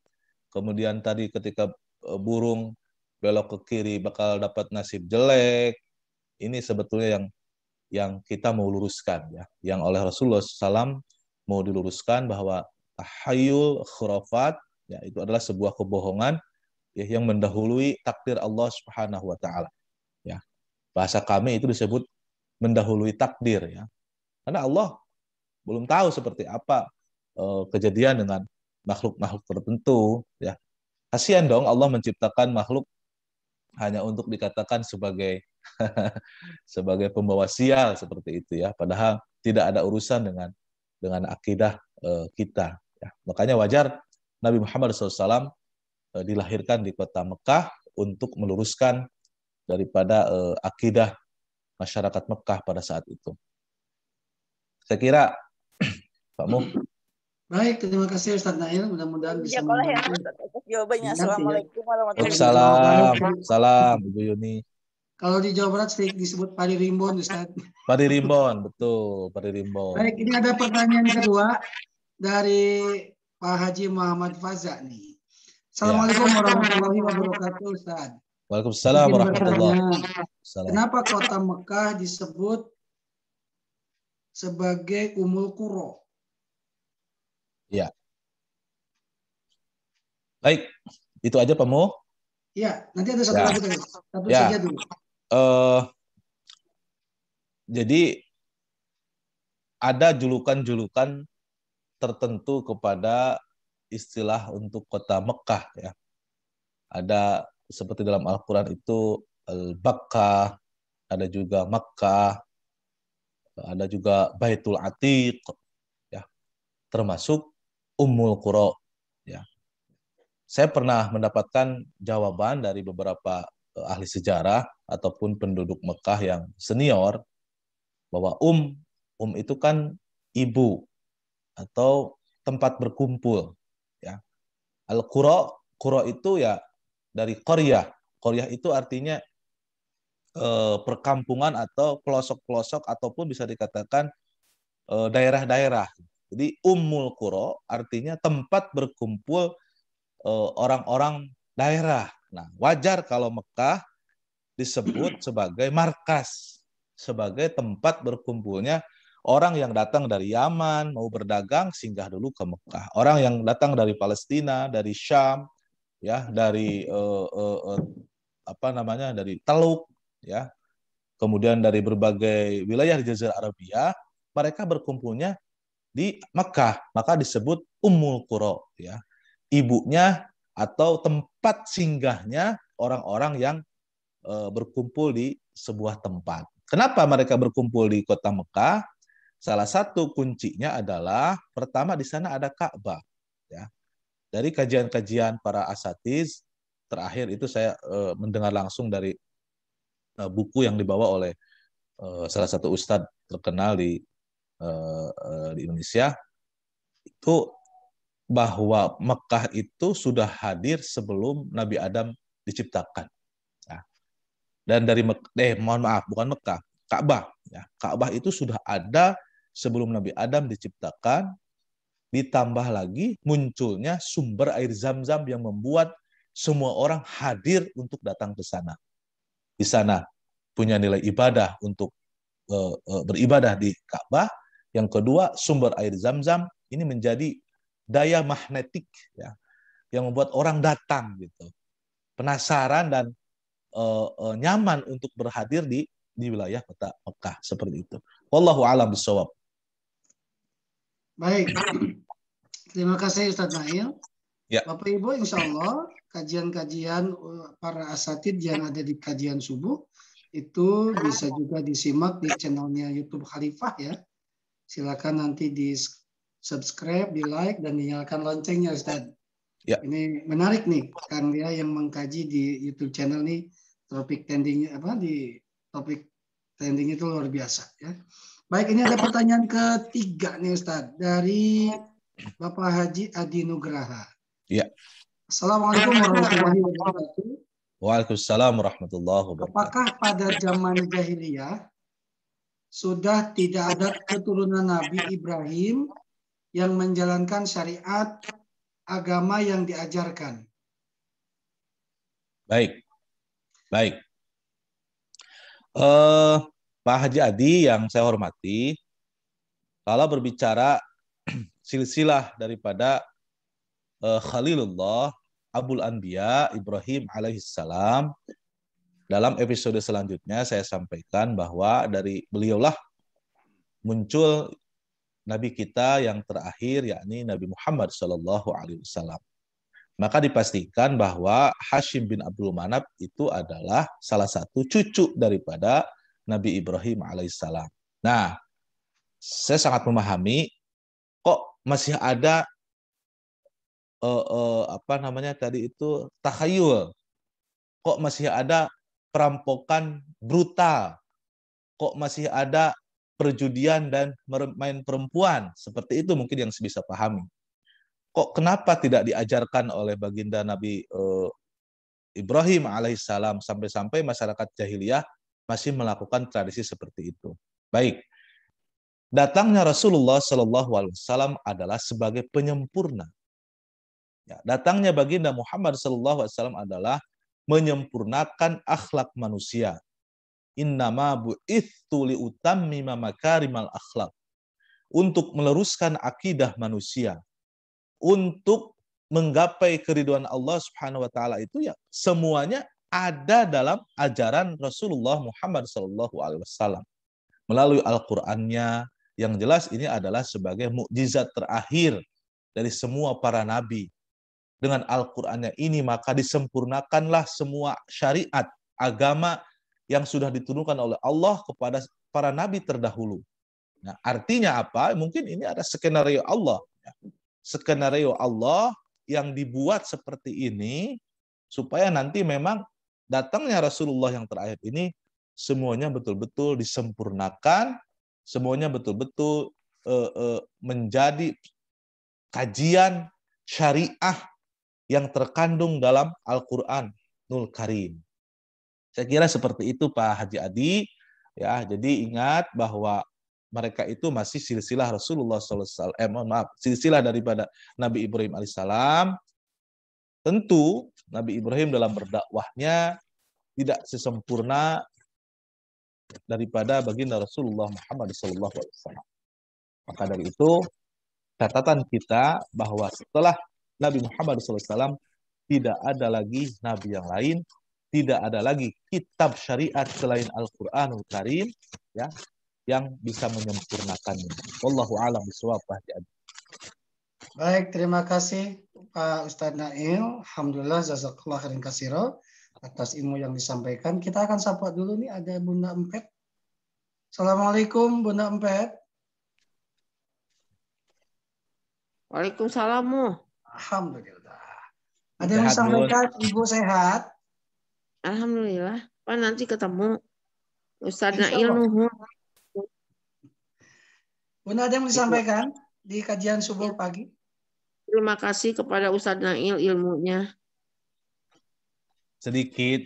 Kemudian tadi ketika burung belok ke kiri bakal dapat nasib jelek. Ini sebetulnya yang kita mau luruskan ya, yang oleh Rasulullah SAW mau diluruskan bahwa tahayul khurafat ya itu adalah sebuah kebohongan ya, yang mendahului takdir Allah Subhanahu wa taala. Ya. Bahasa kami itu disebut mendahului takdir ya. Karena Allah belum tahu seperti apa kejadian dengan makhluk-makhluk tertentu ya. Kasihan dong Allah menciptakan makhluk hanya untuk dikatakan sebagai sebagai pembawa sial seperti itu ya, padahal tidak ada urusan dengan akidah kita ya. Makanya wajar Nabi Muhammad SAW dilahirkan di kota Mekah untuk meluruskan daripada akidah masyarakat Mekah pada saat itu. Saya kira Pak Mu. Baik, terima kasih Ustaz Nail. Mudah-mudahan bisa membantu. Jawabannya. Assalamualaikum warahmatullahi wabarakatuh. Salam Ibu Yuni. Kalau di Jawa Barat sering disebut padi rimbun, Ustaz. Padi rimbun, betul, padi rimbun. Baik, ini ada pertanyaan kedua dari Pak Haji Muhammad Faza nih. Assalamualaikum warahmatullahi wabarakatuh, Ustaz. Waalaikumsalam warahmatullahi wabarakatuh. Kenapa kota Mekah disebut sebagai Ummul Qura? Ya. Baik, itu aja Pak Mu. Ya, nanti ada satu lagi. Satu ya. saja dulu. Jadi ada julukan-julukan tertentu kepada istilah untuk kota Mekah ya. Ada seperti dalam Al-Quran itu Al-Bakkah, ada juga Makkah, ada juga Baitul Atiq, ya, termasuk Ummul Qura. Ya. Saya pernah mendapatkan jawaban dari beberapa ahli sejarah ataupun penduduk Mekah yang senior bahwa itu kan ibu atau tempat berkumpul. Ya. Al-Qura, Qura itu ya dari Qaryah. Qaryah itu artinya perkampungan atau pelosok-pelosok ataupun bisa dikatakan daerah-daerah. Jadi Ummul Qura artinya tempat berkumpul orang-orang daerah. Nah, wajar kalau Mekah disebut sebagai markas, sebagai tempat berkumpulnya orang yang datang dari Yaman mau berdagang singgah dulu ke Mekah. Orang yang datang dari Palestina, dari Syam, ya, dari dari Teluk, ya, kemudian dari berbagai wilayah di Jazirah Arabia, mereka berkumpulnya di Mekah, maka disebut Ummul Qura, ya, ibunya atau tempat singgahnya orang-orang yang berkumpul di sebuah tempat. Kenapa mereka berkumpul di kota Mekah? Salah satu kuncinya adalah pertama di sana ada Ka'bah, ya. Dari kajian-kajian para asatiz terakhir itu saya mendengar langsung dari buku yang dibawa oleh salah satu ustadz terkenal di Indonesia, itu bahwa Mekah itu sudah hadir sebelum Nabi Adam diciptakan. Ya. Dan dari mohon maaf, bukan Mekah, Ka'bah. Ya. Ka'bah itu sudah ada sebelum Nabi Adam diciptakan, ditambah lagi munculnya sumber air Zam-Zam yang membuat semua orang hadir untuk datang ke sana. Di sana punya nilai ibadah untuk beribadah di Ka'bah. Yang kedua, sumber air Zam-Zam ini menjadi daya magnetik, ya, yang membuat orang datang gitu, penasaran dan nyaman untuk berhadir di wilayah kota Mekah seperti itu. Wallahu a'lam bishawab. Baik, terima kasih Ustadz Nail. Ya. Bapak Ibu, insya Allah kajian-kajian para asatid yang ada di kajian subuh itu bisa juga disimak di channelnya YouTube Khalifah, ya. Silakan nanti di subscribe, di like, dan dinyalakan loncengnya, Ustadz. Ya. Ini menarik nih, Kang Ria yang mengkaji di YouTube channel nih, topik trending itu luar biasa, ya. Baik, ini ada pertanyaan ketiga nih Ustadz dari Bapak Haji Adi Nugraha. Ya. Assalamualaikum warahmatullahi wabarakatuh. Waalaikumsalam warahmatullahi wabarakatuh. Apakah pada zaman jahiliyah sudah tidak ada keturunan Nabi Ibrahim yang menjalankan syariat agama yang diajarkan? Baik. Pak Haji Adi yang saya hormati, kalau berbicara silsilah daripada Khalilullah Abul Anbiya Ibrahim alaihissalam, dalam episode selanjutnya saya sampaikan bahwa dari beliaulah muncul Nabi kita yang terakhir, yakni Nabi Muhammad SAW. Maka dipastikan bahwa Hashim bin Abdul Manaf itu adalah salah satu cucu daripada Nabi Ibrahim alaihissalam. Nah, saya sangat memahami kok masih ada takhayul, kok masih ada perampokan brutal, kok masih ada perjudian dan main perempuan, seperti itu mungkin yang bisa pahami. Kok kenapa tidak diajarkan oleh baginda Nabi Ibrahim alaihissalam sampai-sampai masyarakat jahiliyah masih melakukan tradisi seperti itu. Baik, datangnya Rasulullah SAW adalah sebagai penyempurna. Ya, datangnya baginda Muhammad SAW adalah menyempurnakan akhlak manusia. Innama bu'ithu liutammima makarimal akhlak. Untuk meluruskan akidah manusia, untuk menggapai keridhaan Allah Subhanahu wa taala itu, ya semuanya ada dalam ajaran Rasulullah Muhammad SAW melalui Al-Qur'annya. Yang jelas ini adalah sebagai mukjizat terakhir dari semua para nabi. Dengan Al-Qur'annya ini maka disempurnakanlah semua syariat agama yang sudah diturunkan oleh Allah kepada para nabi terdahulu. Nah, artinya apa? Mungkin ini ada skenario Allah. Skenario Allah yang dibuat seperti ini supaya nanti memang datangnya Rasulullah yang terakhir ini semuanya betul-betul disempurnakan, semuanya betul-betul menjadi kajian syariah yang terkandung dalam Al-Qur'anul Karim. Saya kira seperti itu Pak Haji Adi, ya. Jadi ingat bahwa mereka itu masih silsilah Rasulullah SAW, silsilah daripada Nabi Ibrahim alaihissalam. Tentu Nabi Ibrahim dalam berdakwahnya tidak sesempurna daripada baginda Rasulullah Muhammad SAW. Maka dari itu, catatan kita bahwa setelah Nabi Muhammad SAW tidak ada lagi nabi yang lain, tidak ada lagi kitab syariat selain Al-Qur'anul Karim ya, yang bisa menyempurnakannya. Wallahu a'lam bishawab. Baik, terima kasih Pak Ustadz Nail. Alhamdulillah, jazakallah khairan katsira atas ilmu yang disampaikan. Kita akan sapa dulu nih, ada Bunda Empet. Assalamualaikum Bunda Empet. Waalaikumsalam. Alhamdulillah. Ada yang disampaikan, Ibu sehat? Alhamdulillah. Pak nanti ketemu Ustadz Insya Nail Allah. nuhun. Bunda, ada yang disampaikan di kajian subuh pagi? Terima kasih kepada Ustadz Nail ilmunya. Sedikit,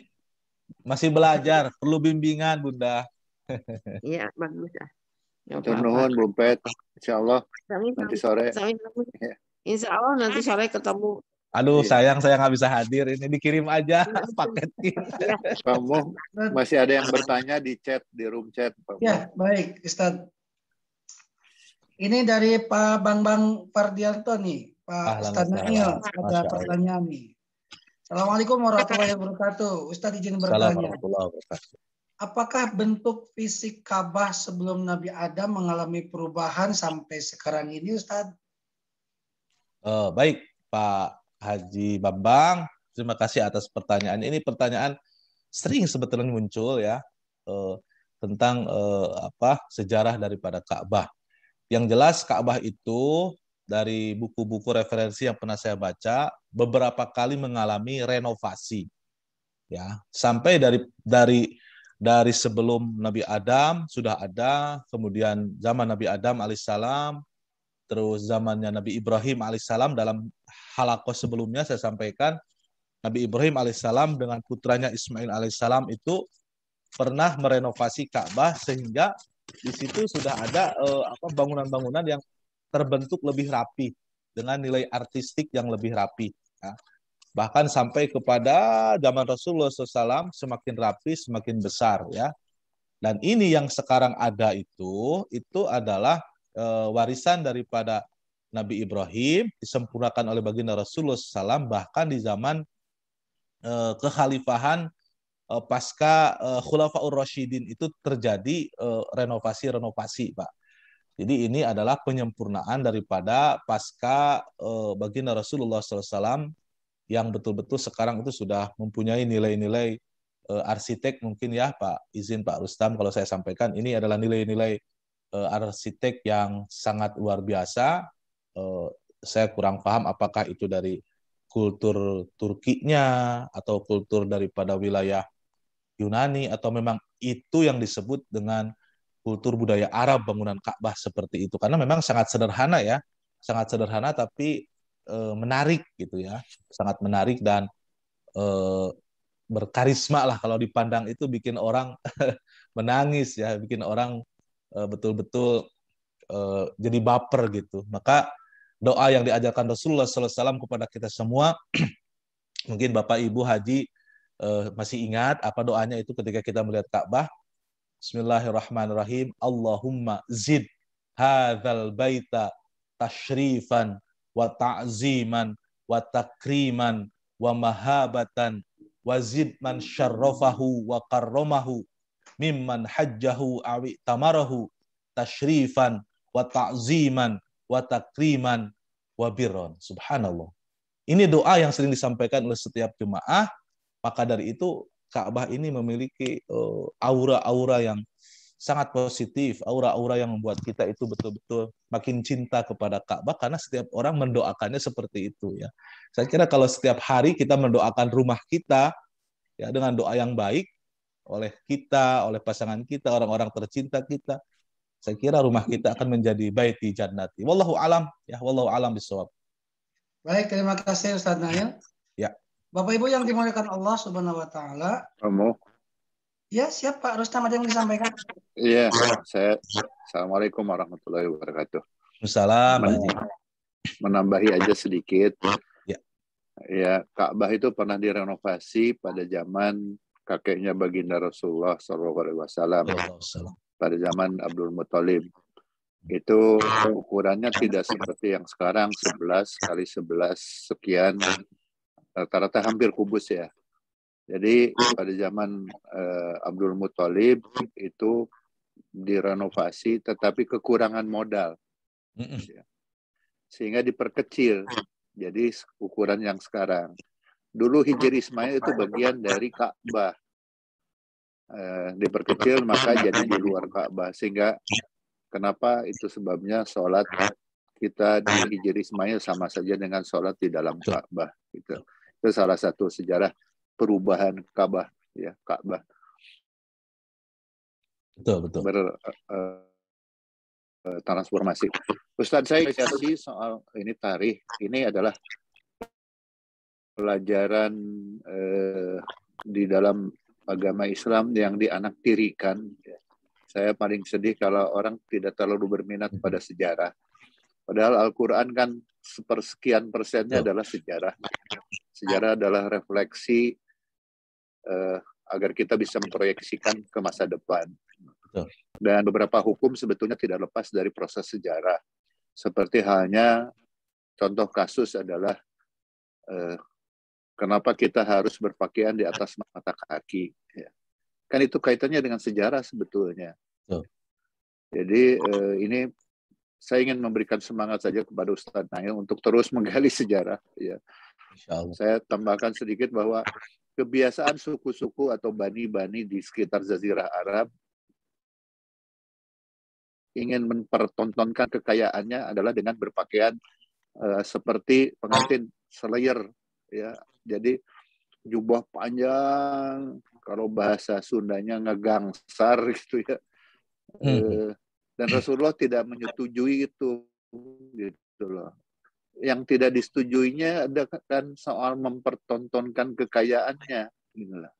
masih belajar, perlu bimbingan Bunda. Iya, bagus ya. Nuhun Bu Pet, insya Allah nanti sore. Insya Allah nanti sore ketemu. Aduh, sayang saya nggak bisa hadir. Ini dikirim aja paketnya. Kamu masih ada yang bertanya di chat, di room chat. Ya, baik Ustadz. Ini dari Pak Bambang Fardianto nih. Pak Ustadz Nail, ada pertanyaan nih. Assalamualaikum warahmatullahi wabarakatuh. Ustadz izin bertanya. Apakah bentuk fisik Ka'bah sebelum Nabi Adam mengalami perubahan sampai sekarang ini, Ustadz? Baik, Pak Haji Bambang. Terima kasih atas pertanyaan. Ini pertanyaan sering sebetulnya muncul ya tentang sejarah daripada Ka'bah. Yang jelas Ka'bah itu dari buku-buku referensi yang pernah saya baca beberapa kali mengalami renovasi, ya sampai dari sebelum Nabi Adam sudah ada, kemudian zaman Nabi Adam alaihissalam, terus zamannya Nabi Ibrahim alaihissalam. Dalam halaqah sebelumnya saya sampaikan Nabi Ibrahim alaihissalam dengan putranya Ismail alaihissalam itu pernah merenovasi Ka'bah sehingga di situ sudah ada bangunan-bangunan yang terbentuk lebih rapi dengan nilai artistik yang lebih rapi. Ya. Bahkan sampai kepada zaman Rasulullah SAW semakin rapi, semakin besar. Ya. Dan ini yang sekarang ada itu adalah warisan daripada Nabi Ibrahim disempurnakan oleh baginda Rasulullah SAW bahkan di zaman kekhalifahan pasca Khulafaur Rasyidin itu terjadi renovasi-renovasi, Pak. Jadi ini adalah penyempurnaan daripada pasca baginda Rasulullah SAW yang betul-betul sekarang itu sudah mempunyai nilai-nilai arsitek mungkin ya Pak. Izin Pak Rustam kalau saya sampaikan ini adalah nilai-nilai arsitek yang sangat luar biasa. Saya kurang paham apakah itu dari kultur Turkinya atau kultur daripada wilayah Yunani atau memang itu yang disebut dengan kultur budaya Arab bangunan Ka'bah seperti itu, karena memang sangat sederhana ya, sangat sederhana tapi menarik gitu ya, sangat menarik dan berkarisma lah kalau dipandang itu bikin orang menangis ya, bikin orang betul-betul jadi baper gitu. Maka doa yang diajarkan Rasulullah SAW kepada kita semua, mungkin Bapak Ibu Haji masih ingat apa doanya itu ketika kita melihat Ka'bah. Bismillahirrahmanirrahim. Allahumma zid hadzal baita tashrifan wa ta'ziman wa takriman wa mahabatan wa zid man syarrafahu wa karramahu mimman hajjahu awi tamarahu tashrifan wa ta'ziman wa takriman wa birron. Subhanallah. Ini doa yang sering disampaikan oleh setiap jemaah. Maka dari itu Ka'bah ini memiliki aura-aura yang sangat positif, aura-aura yang membuat kita itu betul-betul makin cinta kepada Ka'bah karena setiap orang mendoakannya seperti itu ya. Saya kira kalau setiap hari kita mendoakan rumah kita ya dengan doa yang baik oleh kita, oleh pasangan kita, orang-orang tercinta kita, saya kira rumah kita akan menjadi baiti jannati. Wallahu alam ya, wallahu alam bishawab. Baik, terima kasih Ustaz Nail. Ya. Bapak Ibu yang dimuliakan Allah Subhanahu wa taala. Kamu? Ya, siap Pak Rustam, ada yang disampaikan? Iya, Assalamualaikum warahmatullahi wabarakatuh. Assalamualaikum. Menambahi aja sedikit. Ya. Ya, Ka'bah itu pernah direnovasi pada zaman kakeknya baginda Rasulullah SAW pada zaman Abdul Muthalib. Itu ukurannya tidak seperti yang sekarang 11 kali 11 sekian, rata-rata hampir kubus ya. Jadi pada zaman Abdul Muthalib itu direnovasi tetapi kekurangan modal. Sehingga diperkecil. Jadi ukuran yang sekarang. Dulu Hijri Ismail itu bagian dari Ka'bah. Diperkecil maka jadi di luar Ka'bah. Sehingga kenapa itu sebabnya sholat kita di Hijri Ismail sama saja dengan sholat di dalam Ka'bah. Itu salah satu sejarah perubahan Ka'bah. Ya, Ka'bah. Betul. Transformasi. Ustadz, saya kasih soal ini tarikh. Ini adalah pelajaran di dalam agama Islam yang dianaktirikan. Saya paling sedih kalau orang tidak terlalu berminat pada sejarah. Padahal Al-Quran kan sepersekian persennya adalah sejarah. Sejarah adalah refleksi agar kita bisa memproyeksikan ke masa depan. Dan beberapa hukum sebetulnya tidak lepas dari proses sejarah. Seperti halnya contoh kasus adalah kenapa kita harus berpakaian di atas mata kaki. Kan itu kaitannya dengan sejarah sebetulnya. Jadi ini saya ingin memberikan semangat saja kepada Ustadz Nail untuk terus menggali sejarah. Ya. Saya tambahkan sedikit bahwa kebiasaan suku-suku atau bani-bani di sekitar Jazirah Arab ingin mempertontonkan kekayaannya adalah dengan berpakaian seperti pengantin slayer, ya. Jadi jubah panjang, kalau bahasa Sundanya ngegangsar gitu ya. Dan Rasulullah tidak menyetujui itu, gitu loh. Yang tidak disetujuinya ada kan soal mempertontonkan kekayaannya, gitu loh.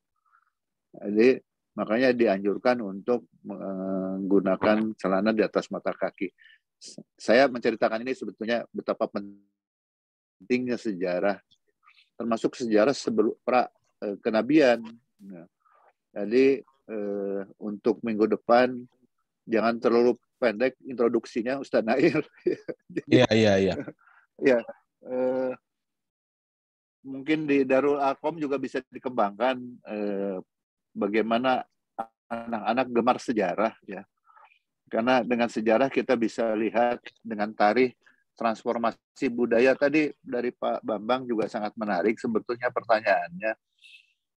Jadi makanya dianjurkan untuk menggunakan celana di atas mata kaki. Saya menceritakan ini sebetulnya betapa pentingnya sejarah, termasuk sejarah sebelum kenabian. Jadi untuk minggu depan jangan terlalu pendek introduksinya, Ustaz Nail. Iya. Ya, mungkin di Darul Arqam juga bisa dikembangkan bagaimana anak-anak gemar sejarah, ya. Karena dengan sejarah kita bisa lihat dengan tarikh transformasi budaya. Tadi dari Pak Bambang juga sangat menarik sebetulnya pertanyaannya.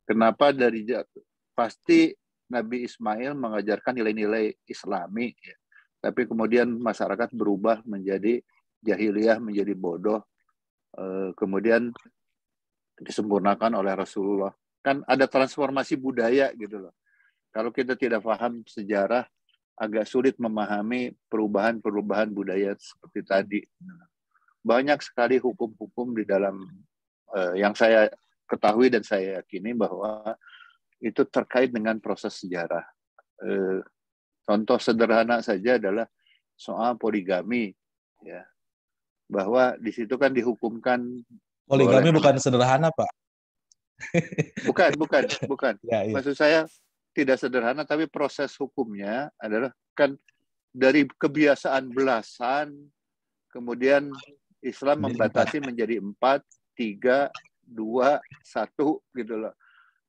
Kenapa pasti Nabi Ismail mengajarkan nilai-nilai Islami, ya. Tapi kemudian masyarakat berubah menjadi jahiliyah, menjadi bodoh. Kemudian disempurnakan oleh Rasulullah. Kan ada transformasi budaya gitu loh. Kalau kita tidak paham sejarah, agak sulit memahami perubahan-perubahan budaya seperti tadi. Banyak sekali hukum-hukum di dalam yang saya ketahui dan saya yakini bahwa itu terkait dengan proses sejarah. Contoh sederhana saja adalah soal poligami, ya. Bahwa di situ kan dihukumkan poligami bukan sederhana, Pak. Bukan. Ya. Maksud saya tidak sederhana, tapi proses hukumnya adalah kan dari kebiasaan belasan, kemudian Islam membatasi menjadi 4, 3, 2, 1 gitu loh.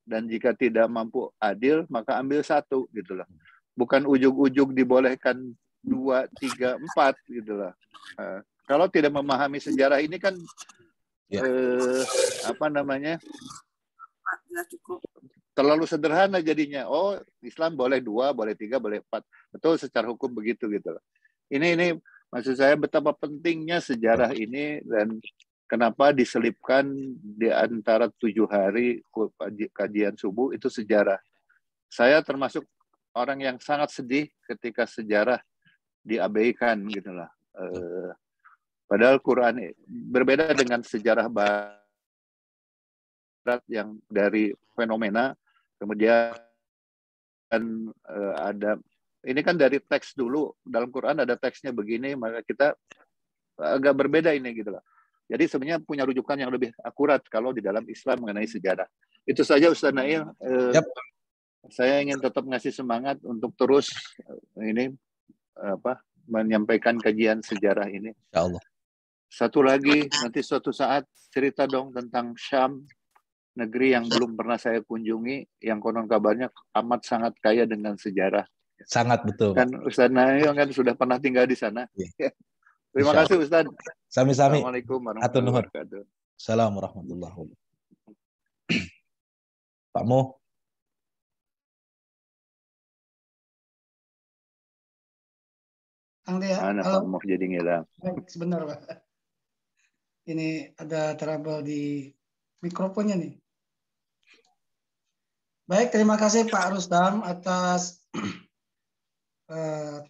Dan jika tidak mampu adil, maka ambil 1 gitu loh. Bukan ujug-ujug dibolehkan 2, 3, 4 gitu loh. Kalau tidak memahami sejarah ini kan terlalu sederhana jadinya. Oh, Islam boleh 2, boleh 3, boleh 4. Betul, secara hukum begitu gitu loh. Ini maksud saya betapa pentingnya sejarah ini dan kenapa diselipkan di antara 7 hari kajian subuh itu sejarah. Saya termasuk orang yang sangat sedih ketika sejarah diabaikan gitu loh. Padahal Quran berbeda dengan sejarah Barat yang dari fenomena, kemudian ada ini kan dari teks dulu, dalam Quran ada teksnya begini, maka kita agak berbeda ini gitu loh. Jadi sebenarnya punya rujukan yang lebih akurat kalau di dalam Islam mengenai sejarah. Itu saja Ustaz Nail. Yap. Saya ingin tetap ngasih semangat untuk terus ini menyampaikan kajian sejarah ini. Insya Allah. Satu lagi, nanti suatu saat cerita dong tentang Syam, negeri yang belum pernah saya kunjungi, yang konon kabarnya amat sangat kaya dengan sejarah. Sangat betul, Pak. Kan Ustaz Nail kan sudah pernah tinggal di sana. Iya. Terima Insya kasih Ustaz. Sami-sami. Assalamualaikum Atur nuhun. warahmatullahi wabarakatuh. Assalamualaikum warahmatullahi wabarakatuh. Pak Mo. Kang Dea, Mana halo. Pak Mo jadi ngilang? Baik, sebentar Pak. Ini ada trouble di mikrofonnya nih. Baik, terima kasih Pak Rustam atas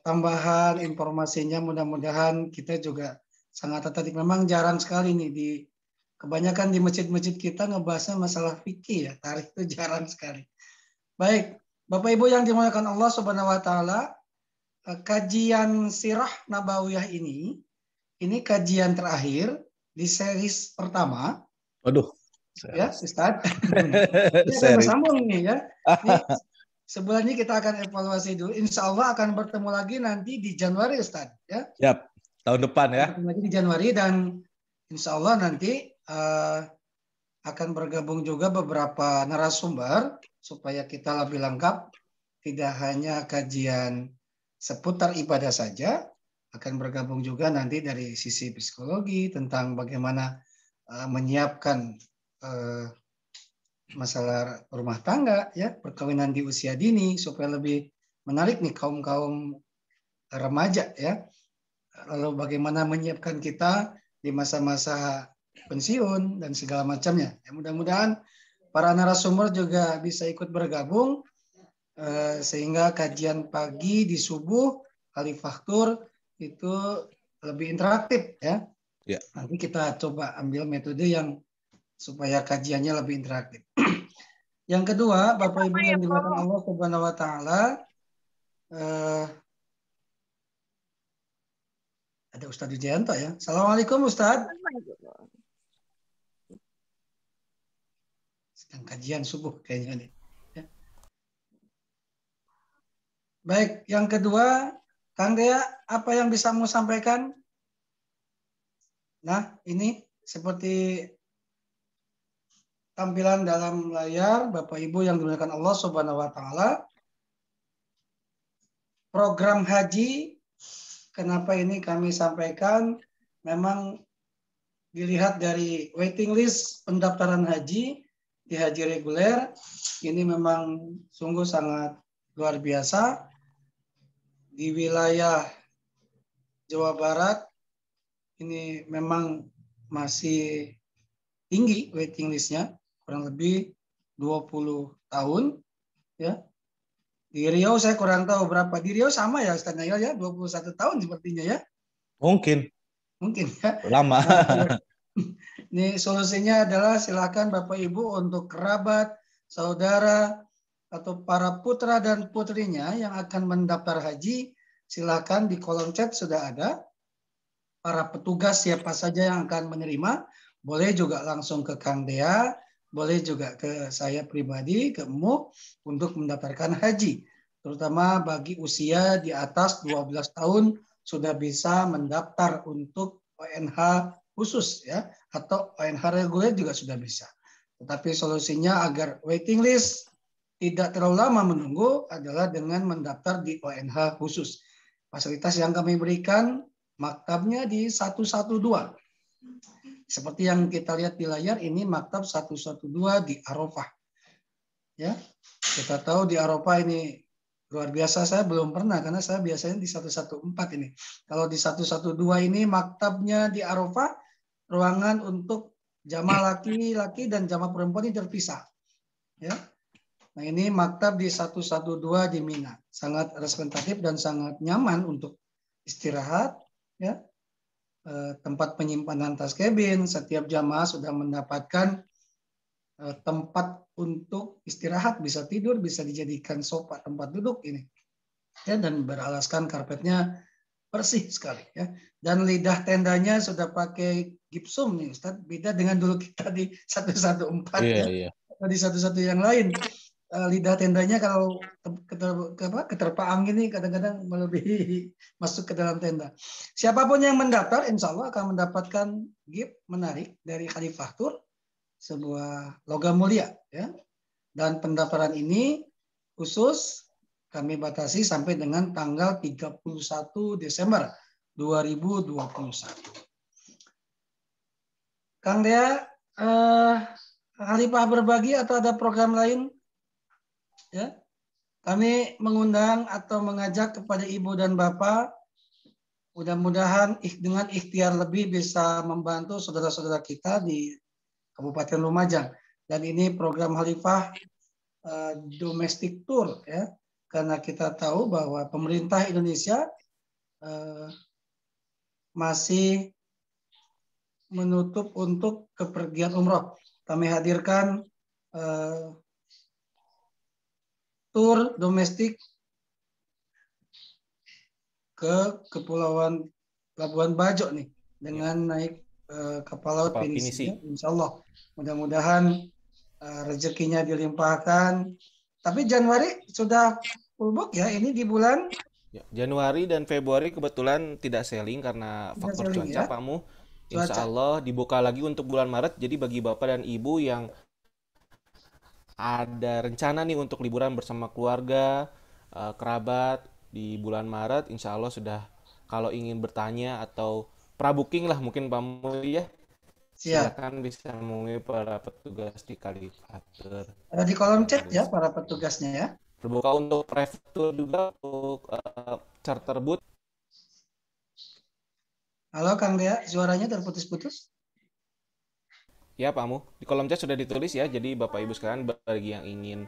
tambahan informasinya. Mudah-mudahan kita juga sangat tertarik. Memang jarang sekali nih kebanyakan di masjid-masjid kita ngebahasnya masalah fikih ya. Tarikh itu jarang sekali. Baik, Bapak Ibu yang dimuliakan Allah Subhanahu wa taala, kajian Sirah Nabawiyah ini kajian terakhir di series pertama. Waduh. Ya, Ustaz. Ini akan bersambung nih ya. Ini sebulan ini kita akan evaluasi dulu. Insya Allah akan bertemu lagi nanti di Januari, Ustaz. Ya. Yap. Tahun depan ya. Bertemu lagi di Januari dan insya Allah nanti akan bergabung juga beberapa narasumber supaya kita lebih lengkap. Tidak hanya kajian seputar ibadah saja, akan bergabung juga nanti dari sisi psikologi tentang bagaimana menyiapkan masalah rumah tangga, ya, perkawinan di usia dini supaya lebih menarik nih kaum remaja, ya. Lalu bagaimana menyiapkan kita di masa-masa pensiun dan segala macamnya. Ya, mudah-mudahan para narasumber juga bisa ikut bergabung sehingga kajian pagi di subuh kali faktur itu lebih interaktif, ya. Ya. Nanti kita coba ambil metode yang supaya kajiannya lebih interaktif. Yang kedua, Bapak Ibu yang dimuliakan Allah Subhanahu wa taala, ada Ustadz Wijayanto ya. Assalamualaikum Ustadz. Sedang kajian subuh kayaknya nih. Ya. Baik, yang kedua, Kang Dea, apa yang bisa mau sampaikan? Nah, ini seperti tampilan dalam layar, Bapak Ibu yang dimuliakan Allah Subhanahu wa taala. Program haji, kenapa ini kami sampaikan, memang dilihat dari waiting list pendaftaran haji di haji reguler, ini memang sungguh sangat luar biasa. Di wilayah Jawa Barat, ini memang masih tinggi waiting listnya, kurang lebih 20 tahun, ya. Di Riau saya kurang tahu berapa. Di Riau sama ya Ustaz Nail ya, 21 tahun sepertinya ya. Mungkin ya. lama. Ini solusinya adalah silakan Bapak Ibu untuk kerabat, saudara atau para putra dan putrinya yang akan mendaftar haji, silakan di kolom chat sudah ada para petugas siapa saja yang akan menerima. Boleh juga langsung ke Kang Dea, boleh juga ke saya pribadi, ke Emu, untuk mendaftarkan haji. Terutama bagi usia di atas 12 tahun sudah bisa mendaftar untuk ONH khusus, ya, atau ONH reguler juga sudah bisa. Tetapi solusinya agar waiting list tidak terlalu lama menunggu adalah dengan mendaftar di ONH khusus. Fasilitas yang kami berikan, maktabnya di 112. Seperti yang kita lihat di layar, ini maktab 112 di Arafah. Ya, kita tahu di Arafah ini luar biasa. Saya belum pernah karena saya biasanya di 114 ini. Kalau di 112 ini maktabnya di Arafah, ruangan untuk jamaah laki-laki dan jamaah perempuan ini terpisah. Ya. Nah, ini maktab di 112 di Mina. Sangat representatif dan sangat nyaman untuk istirahat, ya. Tempat penyimpanan tas kabin, setiap jamaah sudah mendapatkan tempat untuk istirahat, bisa tidur, bisa dijadikan sofa tempat duduk ini, ya, dan beralaskan karpetnya bersih sekali, ya. Dan lidah tendanya sudah pakai gipsum nih Ustaz, beda dengan dulu kita di 114. Iya, ya. iya. di satu-satu yang lain. Lidah tendanya kalau keterpaang gini kadang-kadang melebihi masuk ke dalam tenda. Siapapun yang mendaftar insya Allah akan mendapatkan gift menarik dari Khalifah Tour, sebuah logam mulia ya. Dan pendaftaran ini khusus kami batasi sampai dengan tanggal 31 Desember 2021. Kang Dea, Khalifah berbagi atau ada program lain? Ya, kami mengundang atau mengajak kepada ibu dan bapak, mudah-mudahan dengan ikhtiar lebih bisa membantu saudara-saudara kita di Kabupaten Lumajang. Dan ini program Khalifah domestic tour ya, karena kita tahu bahwa pemerintah Indonesia masih menutup untuk kepergian umroh. Kami hadirkan tur domestik ke Kepulauan Labuan Bajo nih dengan naik kapal laut Pinisi. Insya Allah mudah-mudahan rezekinya dilimpahkan. Tapi Januari sudah full book ya, ini di bulan Januari dan Februari kebetulan tidak selling karena faktor cuaca, Pak Mu. Insya Allah dibuka lagi untuk bulan Maret. Jadi bagi bapak dan ibu yang ada rencana nih untuk liburan bersama keluarga, kerabat di bulan Maret, insya Allah sudah, kalau ingin bertanya atau pra-booking lah mungkin Pak Mu ya, silakan bisa menghubungi para petugas di Khalifah Tour. Ada di kolom chat ya para petugasnya ya. Terbuka untuk private tour juga, untuk charter boat. Halo Kang Dea, suaranya terputus-putus. Ya Pak Mu, di kolom chat sudah ditulis ya. Jadi Bapak Ibu sekalian, bagi yang ingin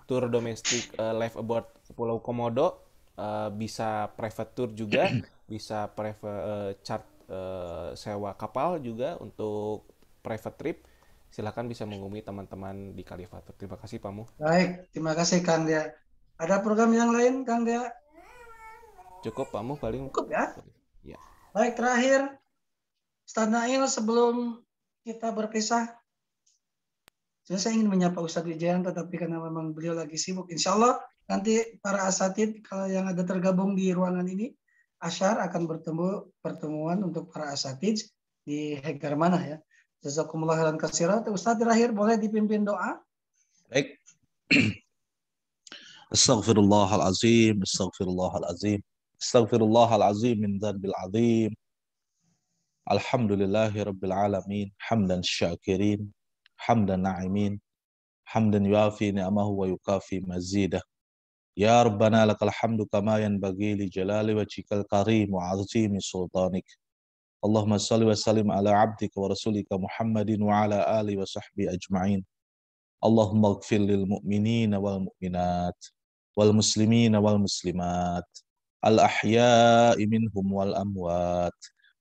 tour domestik live aboard Pulau Komodo, bisa private tour juga, bisa private sewa kapal juga untuk private trip. Silakan bisa menghubungi teman-teman di Khalifah Tour. Terima kasih Pak Mu. Baik, terima kasih Kang Dea. Ada program yang lain Kang Dea? Cukup Pak Mu, paling cukup ya. Ya. Baik, terakhir Ustaz Nail sebelum kita berpisah, saya ingin menyapa Ustadz Wijayanto, tapi karena memang beliau lagi sibuk, insya Allah nanti para asatid kalau yang ada tergabung di ruangan ini, Asyar akan pertemuan untuk para asatid di Hegar mana ya. Jazakumullah khairan katsiran. Ustadz terakhir boleh dipimpin doa? Baik. Astaghfirullahalazim, astaghfirullahalazim, astaghfirullahalazim min dzanbil azim. Alhamdulillahi rabbil alamin, hamdan syakirin, hamdan na'imin, hamdan yuafi ni'amahu wa yukafi mazidah. Ya Rabbana lakal hamdu kama yanbaghi li jalali wajhikal karim wa azimi sultanik. Allahumma salli wa sallim ala abdika wa rasulika Muhammadin wa ala alihi wa sahbihi ajma'in. Allahumma ighfir lil mu'minina wal mu'minat wal muslimina wal muslimat al ahya'i minhum wal amwat.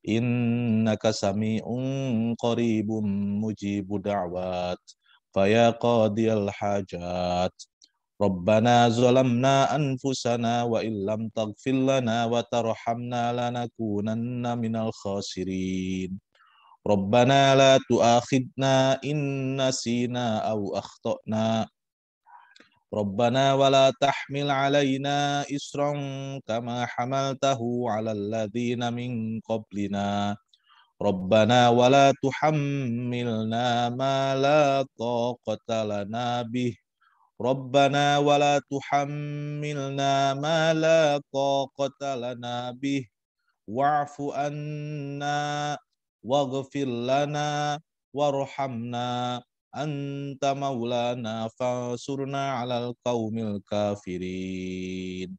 Innaka sami'un qaribun mujibu da'wat. Faya qadiyal hajat. Rabbana zalamna anfusana wa illam taghfir lana wa tarhamna lanakunanna minal khasirin. Rabbana la tu'akhidna in nasina aw akhtana. Rabbana wa la tahmil alaina isran kama hamaltahu ala alladhina min qablina. Rabbana wa la tuhammilna ma la taqata lana bih. Rabbana wa la tuhammilna ma la taqata lana bih. Wa'fu anna waghfir lana warhamna. Anta maulana fansurna alal qaumil kafirin.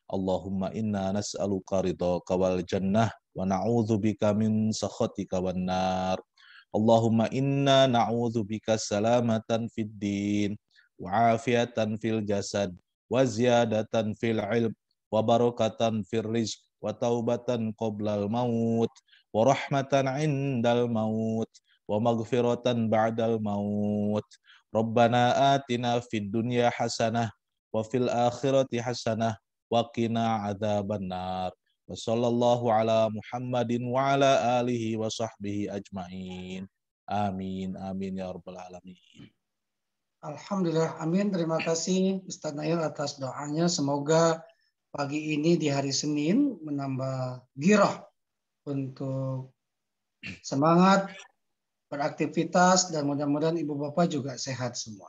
Allahumma inna nas'aluka ridhaka wal jannah wa na'udzubika min sakhatika wan nar. Allahumma inna na'udzubika salamatan fid din wa afiatan fil jasad wa ziyadatan fil ilm wa barakatan fil rizq wa taubatan qoblal maut wa rahmatan indal maut wa maghfiratan ba'dal maut. Rabbana atina fid dunya hasanah wa fil akhirati hasanah wa qina adzabannar. Wa sallallahu ala Muhammadin wa ala alihi wa sahbihi ajmain. Amin amin ya rabbal alamin. Alhamdulillah, amin. Terima kasih Ustaz Nail atas doanya. Semoga pagi ini di hari Senin menambah girah untuk semangat beraktivitas dan mudah-mudahan Ibu Bapak juga sehat semua.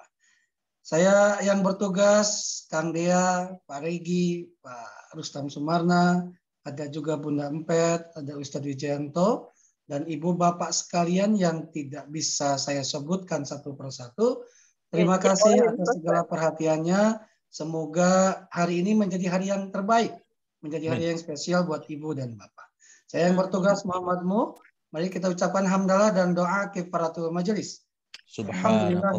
Saya yang bertugas, Kang Dea, Pak Regi, Pak Rustam Sumarna, ada juga Bunda Empet, ada Ustadz Wijayanto, dan Ibu Bapak sekalian yang tidak bisa saya sebutkan satu persatu. Terima kasih atas segala perhatiannya. Semoga hari ini menjadi hari yang terbaik, menjadi hari yang spesial buat Ibu dan Bapak. Saya yang bertugas Muhammad Mu. Mari kita ucapkan hamdalah dan doa kifaratul majelis. Subhanallah.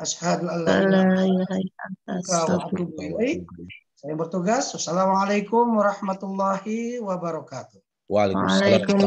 Asyhadu an la ilaha illallah wa atubu ilaik. Saya bertugas. Wassalamualaikum warahmatullahi wabarakatuh. Waalaikumsalam.